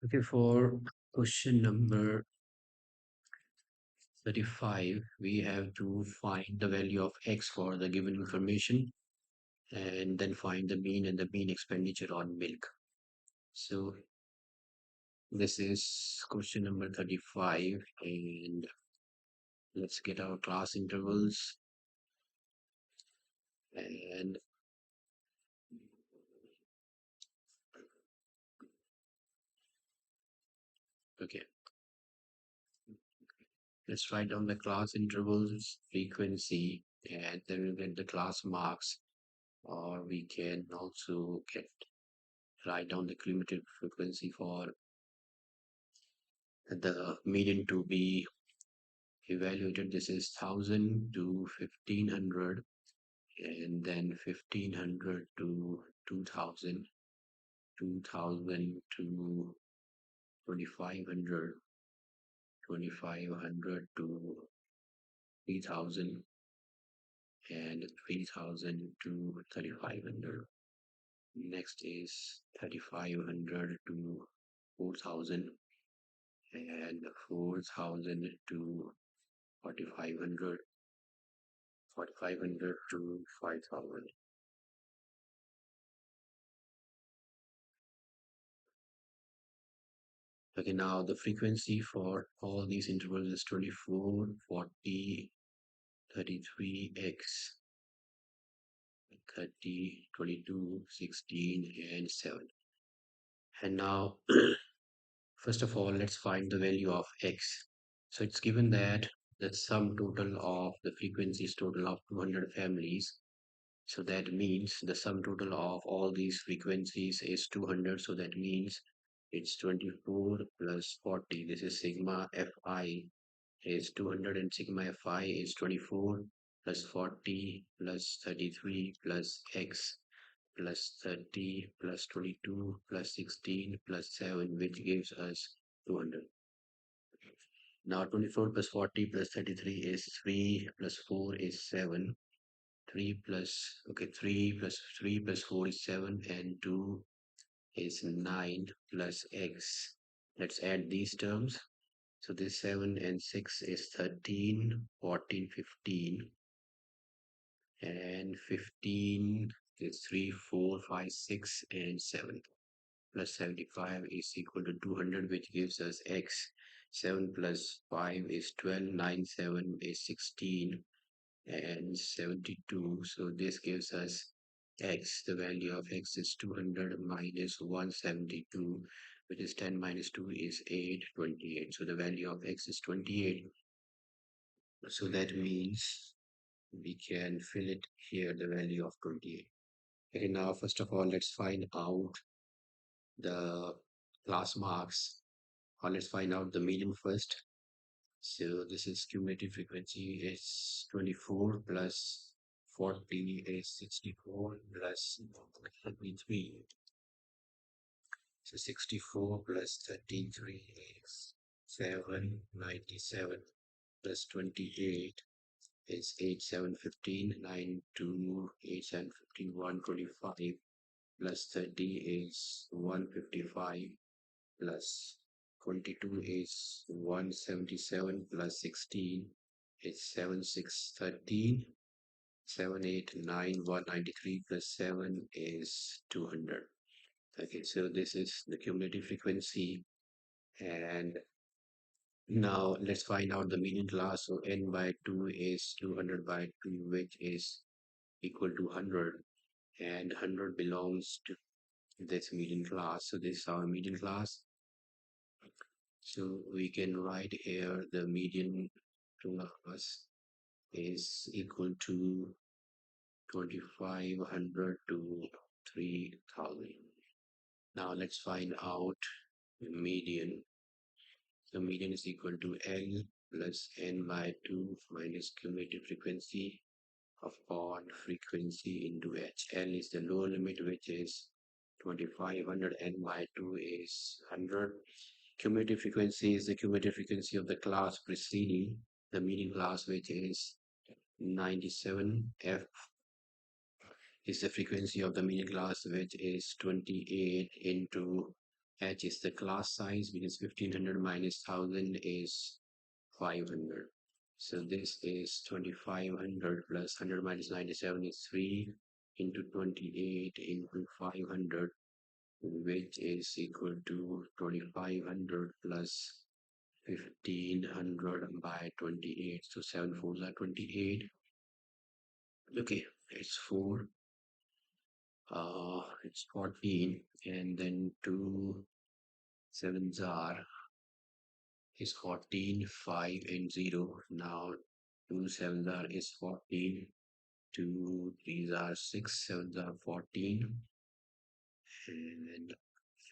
Okay, for question number 35, we have to find the value of x for the given information and then find the mean and the mean expenditure on milk. So this is question number 35, and let's get our class intervals. And okay, let's write down the class intervals, frequency, and then we'll get the class marks, or we can also get write down the cumulative frequency for the median to be evaluated. This is 1000 to 1500, and then 1500 to 2000, 2000 to 2500, 2500 to 3000, and 3000 to 3500. Next is 3500 to 4000, and 4000 to 4500, 4500 to 5000. Okay, now the frequency for all these intervals is 24, 40, 33x, 30, 22, 16, and 7. And now, first of all, let's find the value of x. So it's given that the sum total of the frequency is total of 200 families. So that means the sum total of all these frequencies is 200. So that means it's 24 plus 40. This is sigma fi is 200, and sigma fi is 24 plus 40 plus 33 plus x plus 30 plus 22 plus 16 plus 7, which gives us 200. Now 24 plus 40 plus 33 is 3 plus 4 is 7. 3 plus, okay, 3 plus 4 is 7, and 2 is 9 plus x. Let's add these terms. So this 7 and 6 is 13, 14, 15, and 15 is 3, 4, 5, 6, and 7. Plus 75 is equal to 200, which gives us x. 7 plus 5 is 12, 9, 7 is 16, and 72. So this gives us x. The value of x is 200 minus 172, which is 10 minus 2 is 8, 28. So the value of x is 28. So that means we can fill it here, the value of 28. Okay, now first of all, let's find out the class marks, or let's find out the median first. So this is cumulative frequency is 24 plus 40 is 64 plus 33. So 64 plus 33 is 797 plus 28 is 8, 7, 15, 9, 2, 8, 7, 15, 125 plus 30 is 155 plus 22 is 177 plus 16 is 7, 6, 13, 7, 8, 9, 193 plus 7 is 200. Okay, so this is the cumulative frequency. And now let's find out the median class. So n by 2 is 200 by 2, which is equal to 100. And 100 belongs to this median class. So this is our median class. So we can write here the median class is equal to 2500 to 3000. Now let's find out the median. The median is equal to L plus n by 2 minus cumulative frequency upon frequency into h. L is the lower limit, which is 2500, n by 2 is 100. Cumulative frequency is the cumulative frequency of the class preceding the median class, which is 97. F is the frequency of the median class, which is 28 into H is the class size, because 1500 minus 1000 is 500. So this is 2500 plus 100 minus 97 is 3 into 28 into 500, which is equal to 2500 plus 1500 by 28. So 7 fours are 28. Okay, it's 4. It's 14, and then 2 sevens are is 14, 5 and 0. Now 2 sevens are is 14, 2 threes are 6, sevens are 14, and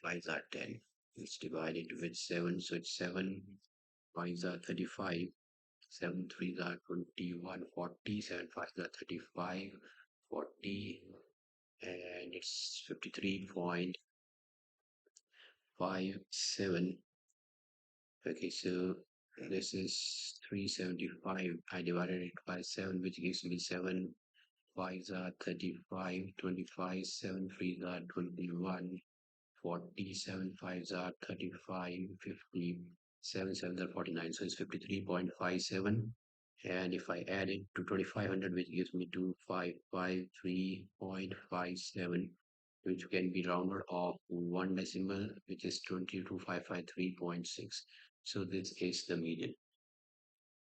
fives are 10. It's divided with 7, so it's 7 fives are 35, 7 threes are 21, 40, 7 fives are 35, 40, and it's 53.57. Okay, so this is 375. I divided it by 7, which gives me 7 fives are 35, 25, 7 threes are 21, 47 fives are 35, 50, 7 sevens are 49. So it's 53.57. And if I add it to 2500, which gives me 2553.57, which can be rounded off one decimal, which is 22553.6. So this is the median.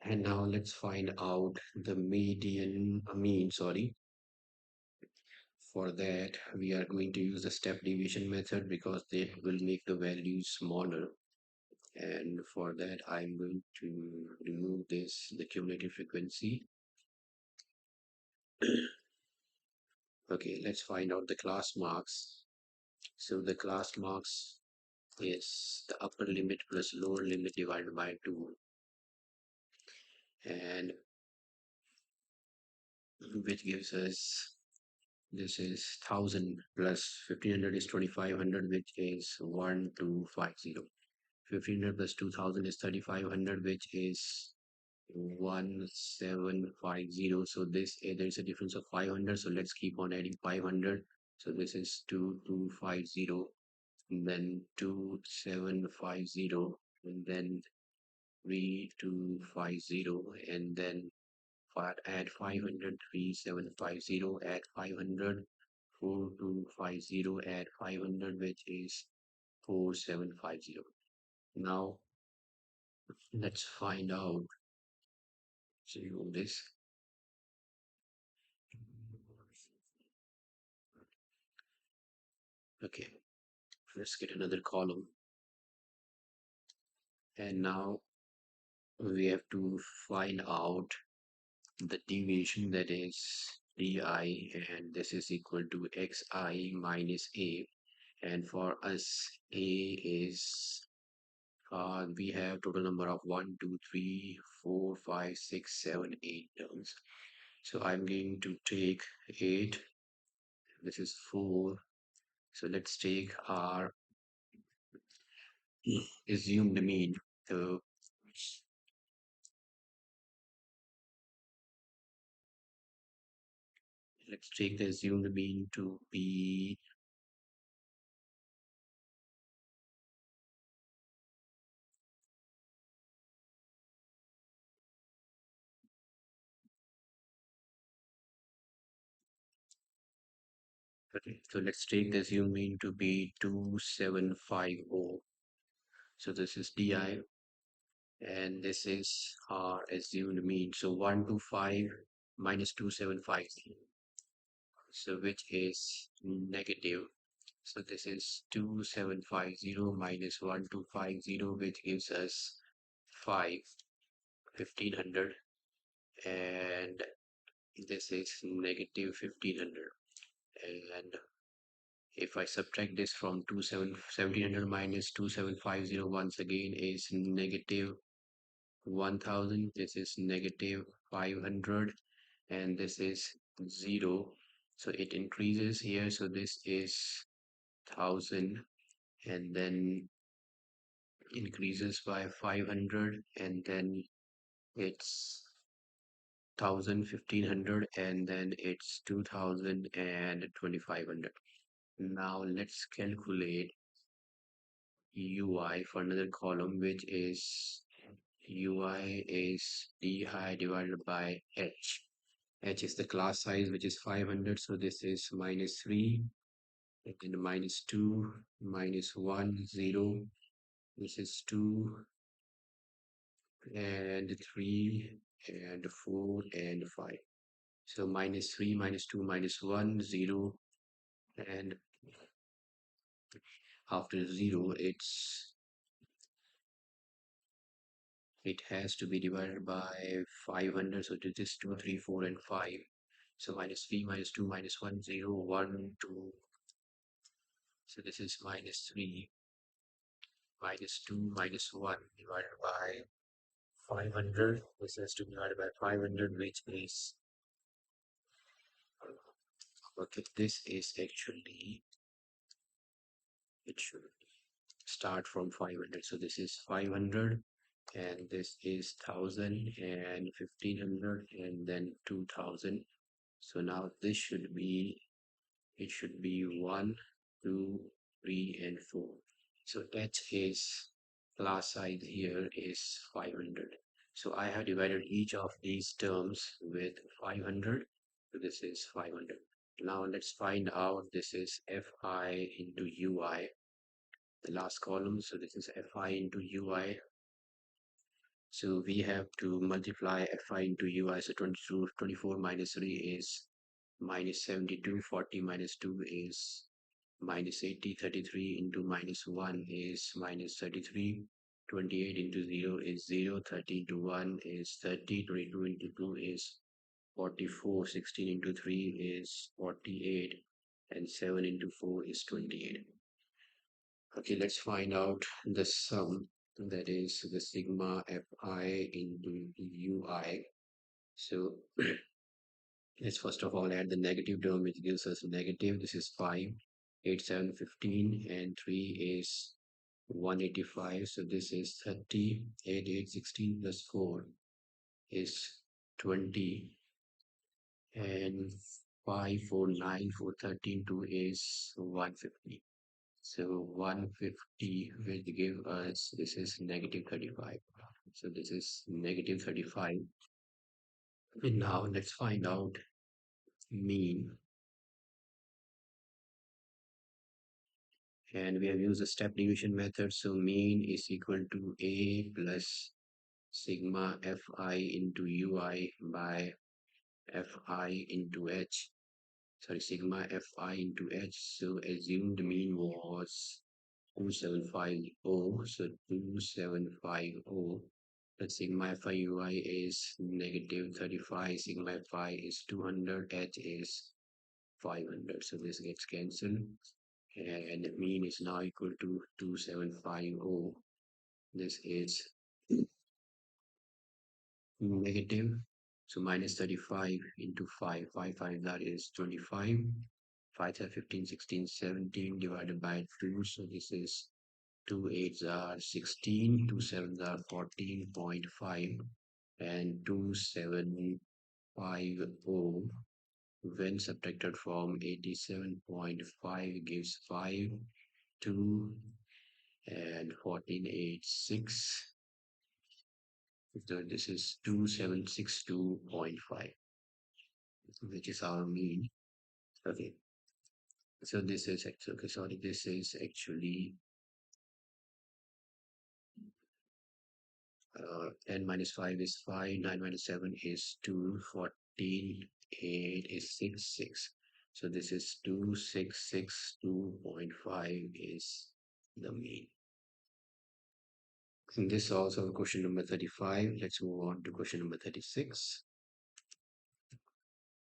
And now let's find out the mean, sorry. For that, we are going to use the step deviation method because they will make the values smaller. And for that, I'm going to remove the cumulative frequency. Okay, let's find out the class marks. So the class marks is the upper limit plus lower limit divided by 2, and which gives us, this is 1000 plus 1500 is 2500, which is 1250. 1500 plus 2000 is 3500, which is 1750. So this there is a difference of 500, so let's keep on adding 500. So this is 2250, and then 2750, and then 3250, and then add 500, 3750, add 500, 4250, add 500, which is 4750. Now let's find out. So you this. Okay, let's get another column. And now we have to find out the deviation, that is di, and this is equal to xi minus a. And for us, a is we have total number of 1, 2, 3, 4, 5, 6, 7, 8 terms. So I'm going to take 8. This is 4. So let's take our assumed mean. So let's take the assumed mean to be, okay, so let's take the assumed mean to be 2750. So this is di, and this is our assumed mean. So 125 minus 2750, so which is negative. So this is 2750 minus 1250, which gives us 5, 1500, and this is negative 1500. And if I subtract this from 1700 minus 2750, once again is negative 1000. This is negative 500, and this is 0. So it increases here. So this is 1000, and then increases by 500, and then it's 1000, 1500, and then it's 2000 and 2500. Now let's calculate ui for another column, which is ui is di divided by h. H is the class size, which is 500. So this is minus 3, and minus 2, minus 1, 0. This is 2, and 3, and 4, and 5. So minus 3, minus 2, minus 1, 0. And after 0, it has to be divided by 500. So this is 2, 3, 4, and 5. So minus 3, minus 2, minus 1, 0, 1, 2. So this is minus 3, minus 2, minus 1 divided by 500. This has to be divided by 500, which is, okay, this is actually, it should start from 500. So this is 500, and this is 1000 and 1500, and then 2000. So now this should be, it should be 1, 2, 3, and 4. So H is class size here is 500. So I have divided each of these terms with 500. So this is 500. Now let's find out, this is Fi into Ui, the last column. So this is Fi into Ui. So we have to multiply Fi into Ui. So 22, 24 minus 3 is minus 72, 40 minus 2 is minus 80, 33 into minus 1 is minus 33, 28 into 0 is 0, 30 into 1 is 30, 22 into 2 is 44, 16 into 3 is 48, and 7 into 4 is 28. Okay, let's find out the sum, that is the sigma fi into ui. So let's first of all add the negative term, which gives us negative. This is 5, 8, 7, 15, and 3 is 185. So this is 30, 8, 8, 16 plus 4 is 20, and 5, 4, 9, 4, 13, 2 is 150. So 150 will give us, this is negative 35. So this is negative 35. And now let's find out mean. And we have used the step deviation method. So mean is equal to A plus sigma Fi into Ui by Fi into H. Sorry, sigma Fi into H. So assumed mean was 2750. So 2750. The sigma Fi Ui is negative 35. Sigma Fi is 200. H is 500. So this gets cancelled. And mean is now equal to 2750. This is negative. So minus 35 into 5. 5, 5, that is 25. 5 are 15, 16, 17 divided by 2. So this is 2 8s are 16, 2 7s are 14.5, and 2750 when subtracted from 87.5 gives 5, 2, and 1486. So this is 2762.5, which is our mean. Okay, so this is actually, okay, sorry, this is actually 10 minus 5 is 5, 9 minus 7 is 2, 14, 8 is 6, 6. So this is 2662.5 is the mean. And this also question number 35. Let's move on to question number 36.